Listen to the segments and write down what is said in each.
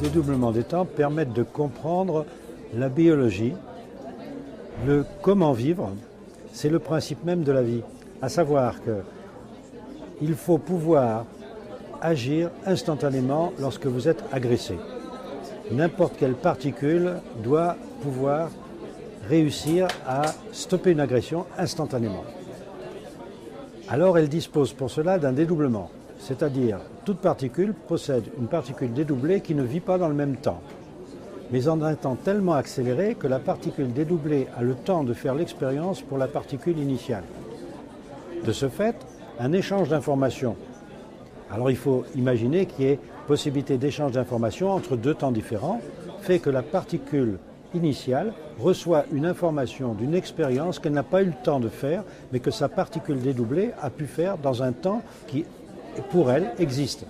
dédoublement des temps permettent de comprendre la biologie, le comment vivre. C'est le principe même de la vie, à savoir qu'il faut pouvoir agir instantanément lorsque vous êtes agressé. N'importe quelle particule doit pouvoir réussir à stopper une agression instantanément. Alors elle dispose pour cela d'un dédoublement, c'est-à-dire toute particule possède une particule dédoublée qui ne vit pas dans le même temps, mais en un temps tellement accéléré que la particule dédoublée a le temps de faire l'expérience pour la particule initiale. De ce fait, un échange d'informations. Alors il faut imaginer qu'il y ait possibilité d'échange d'informations entre deux temps différents, fait que la particule initiale reçoit une information d'une expérience qu'elle n'a pas eu le temps de faire, mais que sa particule dédoublée a pu faire dans un temps qui, pour elle, existe.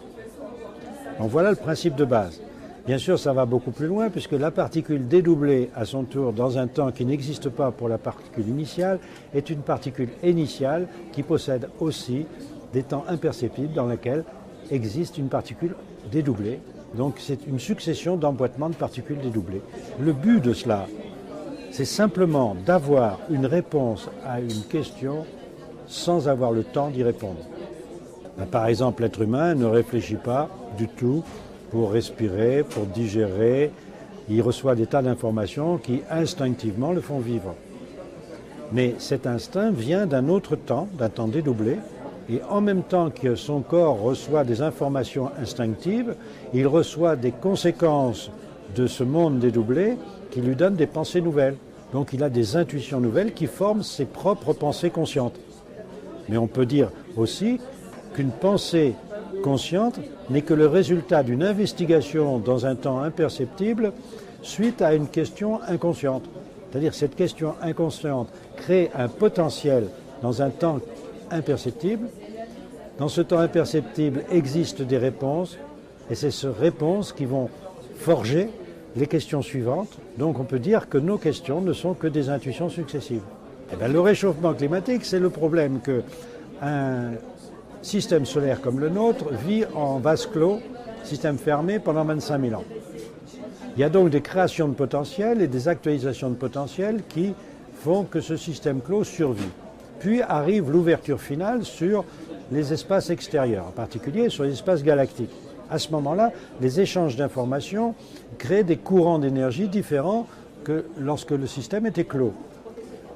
Donc voilà le principe de base. Bien sûr, ça va beaucoup plus loin, puisque la particule dédoublée, à son tour, dans un temps qui n'existe pas pour la particule initiale, est une particule initiale qui possède aussi des temps imperceptibles dans lesquels existe une particule dédoublée. Donc c'est une succession d'emboîtements de particules dédoublées. Le but de cela, c'est simplement d'avoir une réponse à une question sans avoir le temps d'y répondre. Par exemple, l'être humain ne réfléchit pas du tout pour respirer, pour digérer. Il reçoit des tas d'informations qui instinctivement le font vivre. Mais cet instinct vient d'un autre temps, d'un temps dédoublé, et en même temps que son corps reçoit des informations instinctives, il reçoit des conséquences de ce monde dédoublé qui lui donnent des pensées nouvelles. Donc il a des intuitions nouvelles qui forment ses propres pensées conscientes. Mais on peut dire aussi qu'une pensée consciente n'est que le résultat d'une investigation dans un temps imperceptible suite à une question inconsciente. C'est-à-dire que cette question inconsciente crée un potentiel dans un temps imperceptible. Dans ce temps imperceptible existent des réponses, et c'est ces réponses qui vont forger les questions suivantes. Donc on peut dire que nos questions ne sont que des intuitions successives. Et bien, le réchauffement climatique, c'est le problème qu'un système solaire comme le nôtre vit en vase clos, système fermé, pendant 25 000 ans. Il y a donc des créations de potentiel et des actualisations de potentiel qui font que ce système clos survit. Puis arrive l'ouverture finale sur les espaces extérieurs, en particulier sur les espaces galactiques. À ce moment-là, les échanges d'informations créent des courants d'énergie différents que lorsque le système était clos.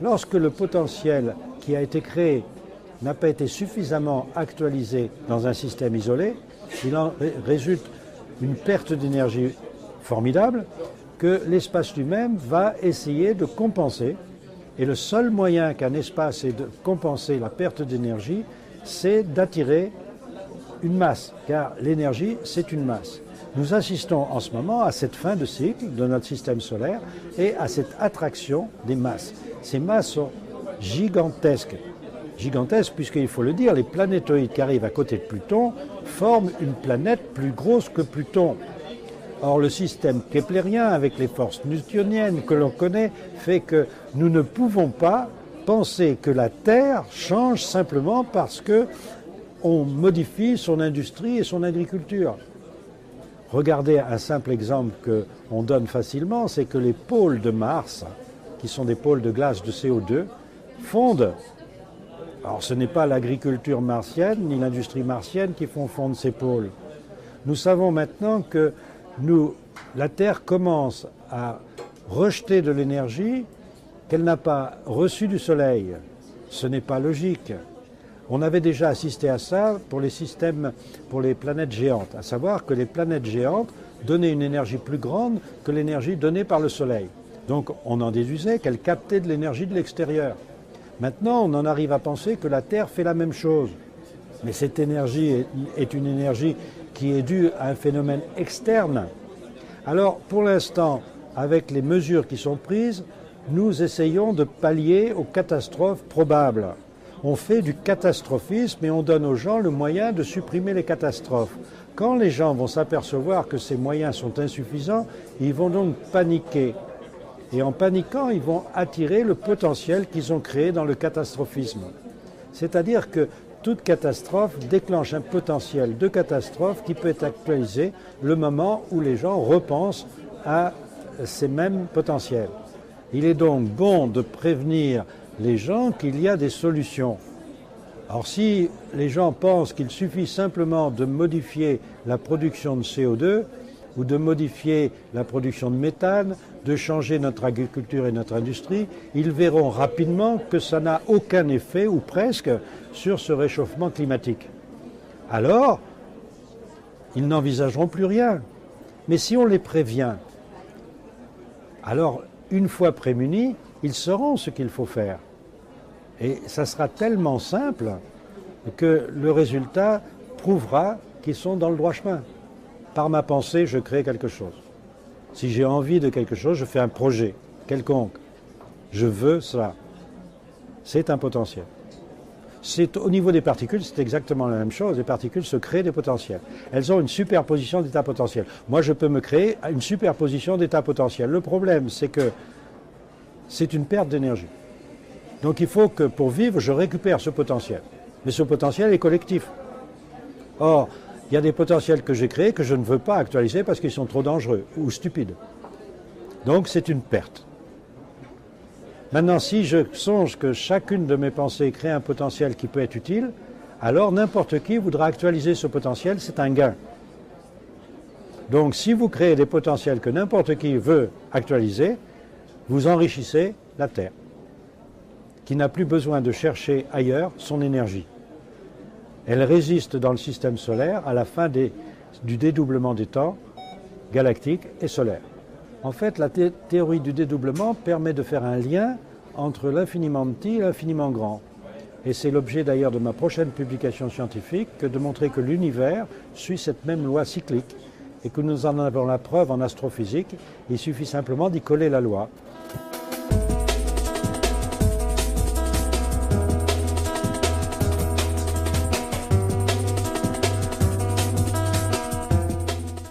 Lorsque le potentiel qui a été créé n'a pas été suffisamment actualisé dans un système isolé, il en résulte une perte d'énergie formidable que l'espace lui-même va essayer de compenser. Et le seul moyen qu'un espace ait de compenser la perte d'énergie, c'est d'attirer une masse, car l'énergie, c'est une masse. Nous assistons en ce moment à cette fin de cycle de notre système solaire et à cette attraction des masses. Ces masses sont gigantesques. Gigantesques puisqu'il faut le dire, les planétoïdes qui arrivent à côté de Pluton forment une planète plus grosse que Pluton. Or, le système keplérien, avec les forces newtoniennes que l'on connaît, fait que nous ne pouvons pas penser que la Terre change simplement parce qu'on modifie son industrie et son agriculture. Regardez un simple exemple qu'on donne facilement, c'est que les pôles de Mars, qui sont des pôles de glace de CO2, fondent. Alors, ce n'est pas l'agriculture martienne ni l'industrie martienne qui font fondre ces pôles. Nous savons maintenant que la Terre commence à rejeter de l'énergie qu'elle n'a pas reçue du Soleil. Ce n'est pas logique. On avait déjà assisté à ça pour les planètes géantes, à savoir que les planètes géantes donnaient une énergie plus grande que l'énergie donnée par le Soleil. Donc on en déduisait qu'elles captaient de l'énergie de l'extérieur. Maintenant, on en arrive à penser que la Terre fait la même chose. Mais cette énergie est une énergie qui est due à un phénomène externe. Alors, pour l'instant, avec les mesures qui sont prises, nous essayons de pallier aux catastrophes probables. On fait du catastrophisme et on donne aux gens le moyen de supprimer les catastrophes. Quand les gens vont s'apercevoir que ces moyens sont insuffisants, ils vont donc paniquer. Et en paniquant, ils vont attirer le potentiel qu'ils ont créé dans le catastrophisme. C'est-à-dire que toute catastrophe déclenche un potentiel de catastrophe qui peut être actualisé le moment où les gens repensent à ces mêmes potentiels. Il est donc bon de prévenir les gens qu'il y a des solutions. Alors si les gens pensent qu'il suffit simplement de modifier la production de CO2 ou de modifier la production de méthane, de changer notre agriculture et notre industrie, ils verront rapidement que ça n'a aucun effet, ou presque, sur ce réchauffement climatique. Alors, ils n'envisageront plus rien. Mais si on les prévient, alors, une fois prémunis, ils sauront ce qu'il faut faire. Et ça sera tellement simple que le résultat prouvera qu'ils sont dans le droit chemin. Par ma pensée, je crée quelque chose. Si j'ai envie de quelque chose, je fais un projet quelconque. Je veux ça. C'est un potentiel. Au niveau des particules, c'est exactement la même chose. Les particules se créent des potentiels. Elles ont une superposition d'états potentiels. Moi, je peux me créer une superposition d'états potentiels. Le problème, c'est que c'est une perte d'énergie. Donc il faut que, pour vivre, je récupère ce potentiel. Mais ce potentiel est collectif. Or, il y a des potentiels que j'ai créés que je ne veux pas actualiser parce qu'ils sont trop dangereux ou stupides. Donc c'est une perte. Maintenant, si je songe que chacune de mes pensées crée un potentiel qui peut être utile, alors n'importe qui voudra actualiser ce potentiel, c'est un gain. Donc si vous créez des potentiels que n'importe qui veut actualiser, vous enrichissez la Terre, qui n'a plus besoin de chercher ailleurs son énergie. Elle résiste dans le système solaire à la fin du dédoublement des temps galactiques et solaires. En fait, la théorie du dédoublement permet de faire un lien entre l'infiniment petit et l'infiniment grand. Et c'est l'objet d'ailleurs de ma prochaine publication scientifique que de montrer que l'univers suit cette même loi cyclique et que nous en avons la preuve en astrophysique. Il suffit simplement d'y coller la loi.